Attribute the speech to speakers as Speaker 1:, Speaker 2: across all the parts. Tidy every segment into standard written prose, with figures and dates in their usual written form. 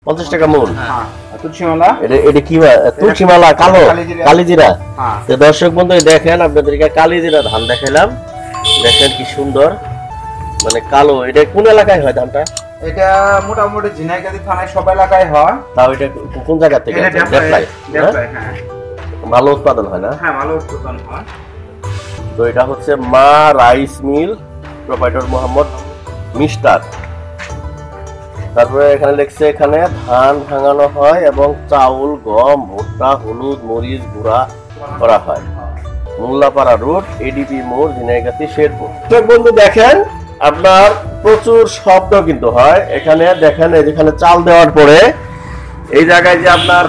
Speaker 1: 50 টাকা মূল।
Speaker 2: হ্যাঁ তুলসীমালা।
Speaker 1: এটা কি তুলসীমালা কালো কালিজিরা। তো দর্শক বন্ধু দেখেন, আপনাদেরকে কালিজিরা ধান দেখাইলাম, দেখেন কি সুন্দর, মানে কালো। এটা কোন এলাকায় হয় ধানটা?
Speaker 2: এটা মোটামুটি ঝিনাইগাতি থানায় সব এলাকায় হয়।
Speaker 1: তাও এটা কোন জায়গা থেকে?
Speaker 2: হ্যাঁ
Speaker 1: ভালো উৎপাদন হয় না?
Speaker 2: হ্যাঁ ভালো উৎপাদন হয়।
Speaker 1: তো এটা হচ্ছে Maa rice mill, proprietor Mohammad mister. তারপরে এখানে লিখছে এখানে ধান ভাঙানো হয় এবং চাউল, গম, ভুট্টা, হলুদ, মরিচ গুঁড়া করা হয়। মোল্লাপাড়া রোড, এডিপি মোড়, ঝিনাইগাতি, শেরপুর। তো বন্ধু দেখেন, আপনার প্রচুর শব্দ কিন্তু হয় এখানে। দেখেন যেখানে চাল দেওয়ার পরে এই জায়গায় যে আপনার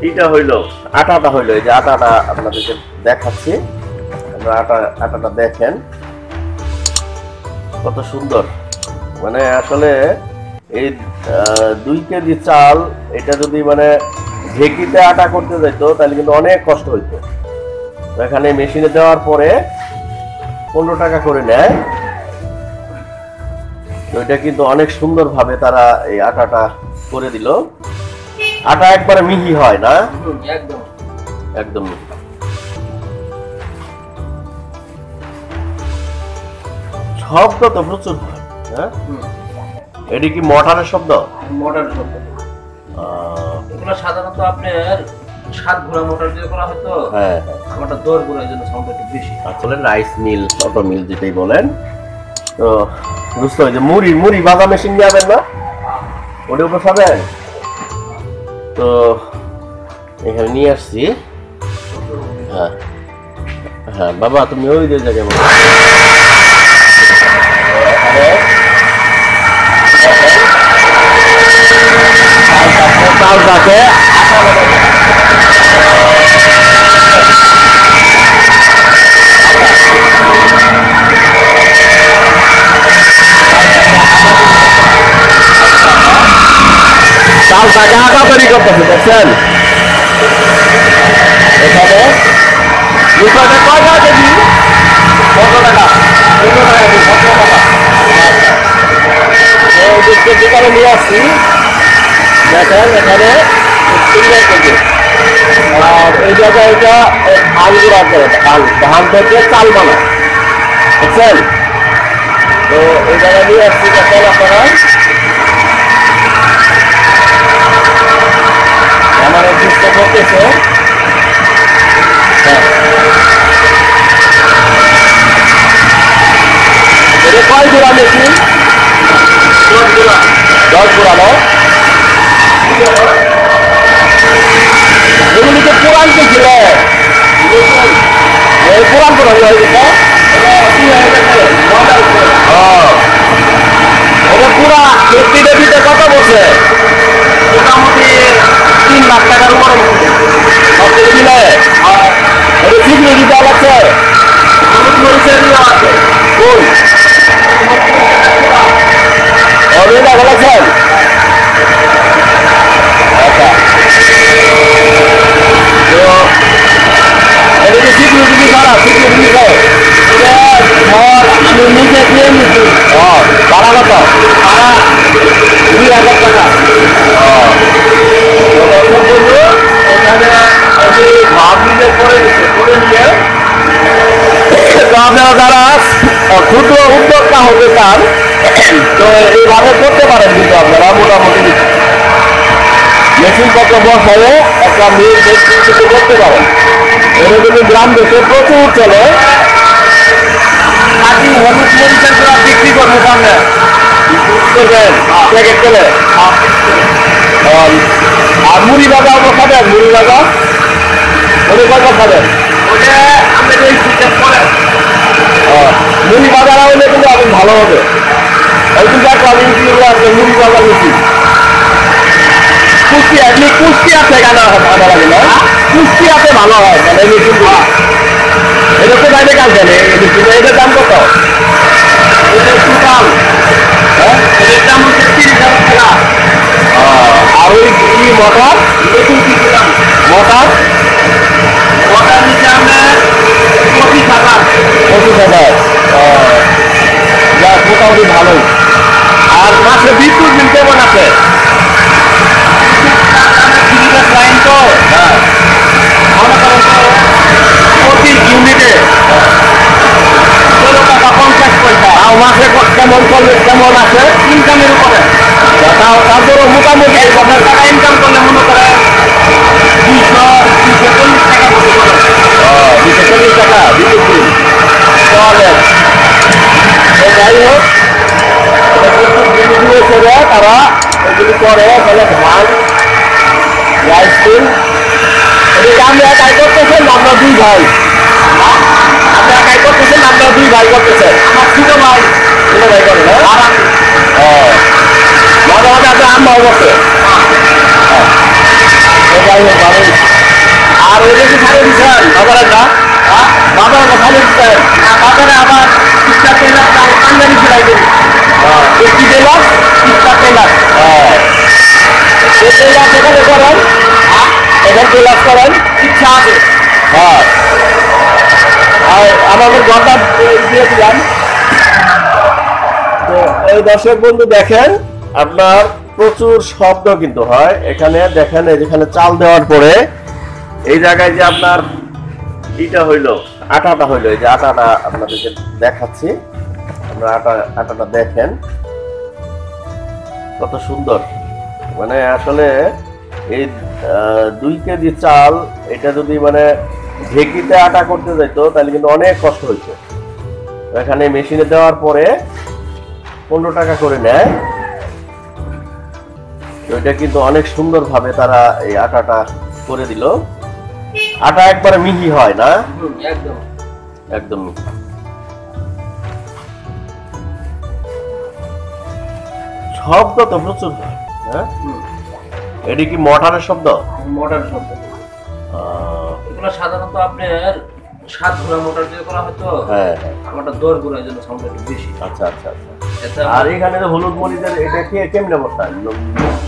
Speaker 1: এটা হইলো, আটাটা হইলো, এই যে আটাটা আপনাদেরকে দেখাচ্ছি, আপনারা আটাটা দেখেন কত সুন্দর। মানে আসলে এই 2 কেজি চাল এটা যদি মানে ঢেকিতে আটা করতে যেত তাহলে কিন্তু অনেক কষ্ট হইতো। এখানে মেশিনে দেওয়ার পরে 15 টাকা করে নেয়। তো এটা কিন্তু অনেক সুন্দর ভাবে তারা এই আটাটা করে দিল। আটা একবারে মিহি হয় না?
Speaker 2: একদম
Speaker 1: একদম মিহি। শব্দ তো প্রচুর হয়। হ্যাঁ, এটি কি মোটরের শব্দ?
Speaker 2: মোটর শব্দ। এগুলো সাধারণত আপনার 7 ঘোড়া মোটর দিয়ে করা হয়তো।
Speaker 1: হ্যাঁ,
Speaker 2: আমারটা 10 ঘোড়া, এর জন্য সাউন্ড একটু বেশি।
Speaker 1: আসলে রাইস মিল, অটো মিল যেটাই বলেন। তো বুঝতে হয় যে মুড়ি বাজা মেশিন যাবেন না, ওটা বসাবেন। তো এখানে নিয়ে আসছি। হ্যাঁ হ্যাঁ বাবা, তুমি ওই যে জায়গায় বলো। চালটাকে আটা তৈরি করতেছে, দেখছেন? এখানে কয়টা কেজি? 15 টাকা। 15 টাকা কেজি, 15 টাকা। দোকানে নিয়ে আসছি, দেখেন এখানে 3 কেজি। আর এই জায়গায় এটা ধান গুঁড়া করে, ধান থেকে চাল বানায়, বুঝছেন? তো এই জায়গায় নিয়ে আসছি, দেখেন আপনারা। আমার চেষ্টা করতেছে। এটা কয় গুঁড়া মেশিন? 10 গুঁড়া। 10 গুঁড়া না? এগুলিকে পুরান কে ছিল? পুরান পুরান হয়ে গেছে। এটা পুরা ব্যক্তিটা দিতে কত বলছে? মোটামুটি 3 লাখ টাকার উপরে সব থেকে দিলে। এটা ঠিক রেডি দেওয়া আছে, হলুদ মরিচের দেওয়া আছে। কোন অভিনয় বলেছেন? আচ্ছা, তো এটা কি ঠিক রেডি করা? ঠিক রেডি করে আমি নিজে দিয়ে নিচ্ছি। ভাড়া কত? ভাড়া 2000 টাকা। আপনারা যারা ক্ষুদ্র উদ্যোক্তা হতে চান তো এইভাবে করতে পারেন, কিন্তু আপনারা মোটামুটি মেশিন পত্র বসালে একটা মিল কিছু করতে পারেন। এটা কিন্তু গ্রাম দেশে প্রচুর চলে। খাঁটি হলুদ মরিচের গুঁড়া বিক্রি করবে সামনে করবেন প্যাকেট করে। আর মুড়ি ভাজা খাবেন, মুড়ি ভাজা ওটা কত খাবেন? ওটা আমাদের এই সিস্টেম করে মুড়ি ভাজা হলে কিন্তু আপনি ভালো হবে। ওই কিন্তু একটা আছে মুড়ি ভাজা বেশি কুষ্টিয়াতে কেন ভালো লাগে না? কুষ্টিয়াতে ভালো হয় মানে মেশিন। এটা তো বাইরে কাজ জানে। এটার দাম কত? এটার দাম হচ্ছে 30,000 টাকা। আর ওই কি মোটর? মোটর মোটর নিচে আমরা 25,000। 25,000 যা মোটামুটি ভালোই। আর মাসে বিদ্যুৎ বিল কেমন আছে? কেমন আছে
Speaker 2: ইনকামের উপরে।
Speaker 1: তারপরে মোটামুটি
Speaker 2: 1000 টাকা ইনকাম করলে মনে করেন 240 টাকা বসে পড়ে।
Speaker 1: 240 টাকা দিতে চলে। যাই হোক তারা এগুলি করে তাহলে ধান রাইস মিল। এদিকে আমরা একাই করতেছেন, আমরা 2 ভাই। আমরা একাই করতেছেন, আমরা 2 ভাই করতেছেন।
Speaker 2: আমার ছোট ভাই
Speaker 1: করে না মাঝে মাঝে আপনার আম্মাও করছে। যাই হোক ভালোই। আর ওই যে খালি দিচ্ছেন বাজারে না, বাজারে খালি দিচ্ছেন
Speaker 2: বাজারে আবার ইচ্ছা টেলার আমদানি ফেলাই দেবে।
Speaker 1: কি টেলার?
Speaker 2: ইচ্ছা টেলার
Speaker 1: এখানে করেন, এখানে টেলার করেন
Speaker 2: ইচ্ছা আছে।
Speaker 1: হ্যাঁ, আর আমাদের ঘরটা দিয়েছিলাম। তো এই দর্শক বন্ধু দেখেন, আপনার প্রচুর শব্দ কিন্তু হয় এখানে। দেখেন এই যেখানে চাল দেওয়ার পরে এই জায়গায় যে আপনার ইটা হইলো, আটাটা হইলো, এই যে আটাটা আপনাদেরকে দেখাচ্ছি। আপনারা আটাটা দেখেন কত সুন্দর। মানে আসলে এই 2 কেজি চাল এটা যদি মানে ঢেকিতে আটা করতে যাইতো তাহলে কিন্তু অনেক কষ্ট হইতো। এখানে মেশিনে দেওয়ার পরে 15 টাকা করে নেয়। এটা কিন্তু অনেক সুন্দর ভাবে তারা এই আটাটা করে দিল। আটা একবারে মিহি হয় না,
Speaker 2: একদম
Speaker 1: একদম মিহি। শব্দ তো প্রচুর হয়। হ্যাঁ, এটি কি মোটরের শব্দ?
Speaker 2: মোটর শব্দ। এগুলো সাধারণত আপনার 7 ঘোড়া মোটর দিয়ে করা হয়তো।
Speaker 1: হ্যাঁ,
Speaker 2: আমারটা 10 ঘোড়া, এই জন্য সাউন্ডটা একটু বেশি।
Speaker 1: আচ্ছা আচ্ছা আচ্ছা। আর এখানে যে হলুদ মরিচের এটা কি কেমনে অবস্থা,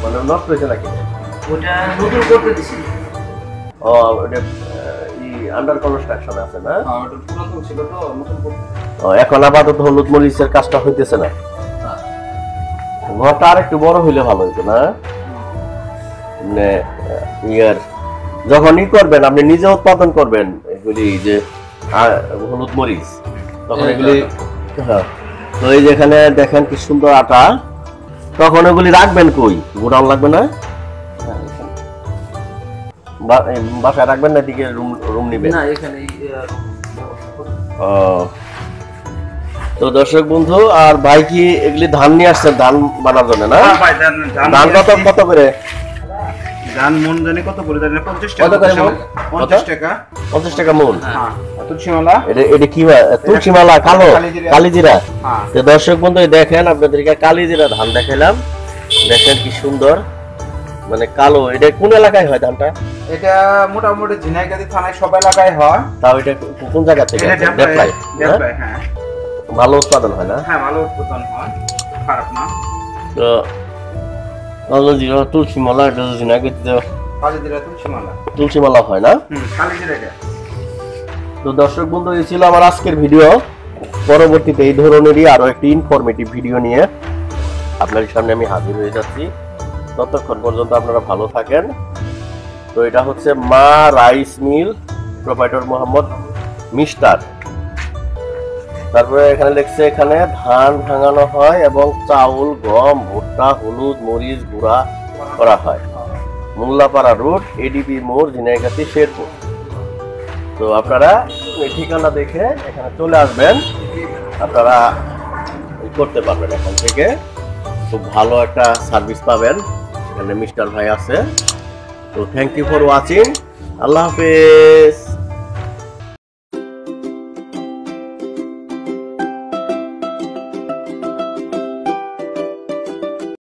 Speaker 1: মানে নষ্ট হয়েছে নাকি?
Speaker 2: ওটা নতুন করতে দিছি।
Speaker 1: ও এটা আন্ডার কনস্ট্রাকশন আছে না?
Speaker 2: হ্যাঁ, ওটা পুরাতন ছিল তো, নতুন করতে।
Speaker 1: এখন আপাতত হলুদ মরিচের কাজটা হইতেছে না। ঘরটা আর একটু বড় হইলে ভালো হইতো না? মানে ইয়ার যখন করবেন, আপনি নিজে উৎপাদন করবেন এগুলি যে হলুদ মরিচ, তখন এগুলি তো এই যেখানে দেখেন কি সুন্দর আটা, তখন এগুলি রাখবেন কই? গোডাউন লাগবে না? বাসায় রাখবেন না, এদিকে রুম নিবেন?
Speaker 2: না, এখানে
Speaker 1: তো দর্শক বন্ধু, আর ভাই কি এগুলি ধান নিয়ে আসছেন ধান বানার জন্য না? ধান কত করে?
Speaker 3: ধান মন জানি কত করে জানি? 50
Speaker 1: কত
Speaker 3: টাকা।
Speaker 1: করে মন?
Speaker 3: 50 টাকা।
Speaker 1: 50 টাকা মন।
Speaker 3: হ্যাঁ, তুলসীমালা।
Speaker 1: এটা কি তুলসীমালা কালো কালিজিরা?
Speaker 3: হ্যাঁ।
Speaker 1: তো দর্শক বন্ধু দেখেন, আপনাদেরকে কালিজিরা ধান দেখাইলাম। দেখেন কি সুন্দর, মানে কালো। এটা কোন এলাকায় হয় ধানটা?
Speaker 3: এটা মোটামুটি ঝিনাইগাতি থানায় সব এলাকায় হয়।
Speaker 1: তাও এটা কোন জায়গা থেকে?
Speaker 3: এটা
Speaker 1: দেবলাই।
Speaker 3: দেবলাই, হ্যাঁ।
Speaker 1: ভালো উৎপাদন হয় না?
Speaker 3: হ্যাঁ, ভালো উৎপাদন হয়, খারাপ না।
Speaker 1: তো কালিজিরা তুলসীমালা, এটা ঝিনাইগাতিতে
Speaker 3: কালিজিরা তুলসীমালা।
Speaker 1: তুলসীমালা হয় না?
Speaker 3: কালিজিরা এটা।
Speaker 1: তো দর্শক বন্ধু, এই ছিল আমার আজকের ভিডিও। পরবর্তীতে এই ধরনেরই আরো একটি ইনফরমেটিভ ভিডিও নিয়ে আপনাদের সামনে আমি হাজির হয়ে যাচ্ছি। ততক্ষণ পর্যন্ত আপনারা ভালো থাকেন। তো এটা হচ্ছে Maa rice mill, proprietor Mohammad mister. তারপরে এখানে লিখছে এখানে ধান ভাঙানো হয় এবং চাউল, গম, ভুট্টা, হলুদ মরিচ গুঁড়া করা হয়। মোল্লাপাড়া রোড, এডিপি মোড়, ঝিনাইগাতি, শেরপুর। তো আপনারা এই ঠিকানা দেখে এখানে চলে আসবেন, আপনারা করতে পারবেন। এখান থেকে খুব ভালো একটা সার্ভিস পাবেন। এখানে মিস্টার ভাই আছে। তো থ্যাংক ইউ ফর ওয়াচিং। আল্লাহ হাফেজ।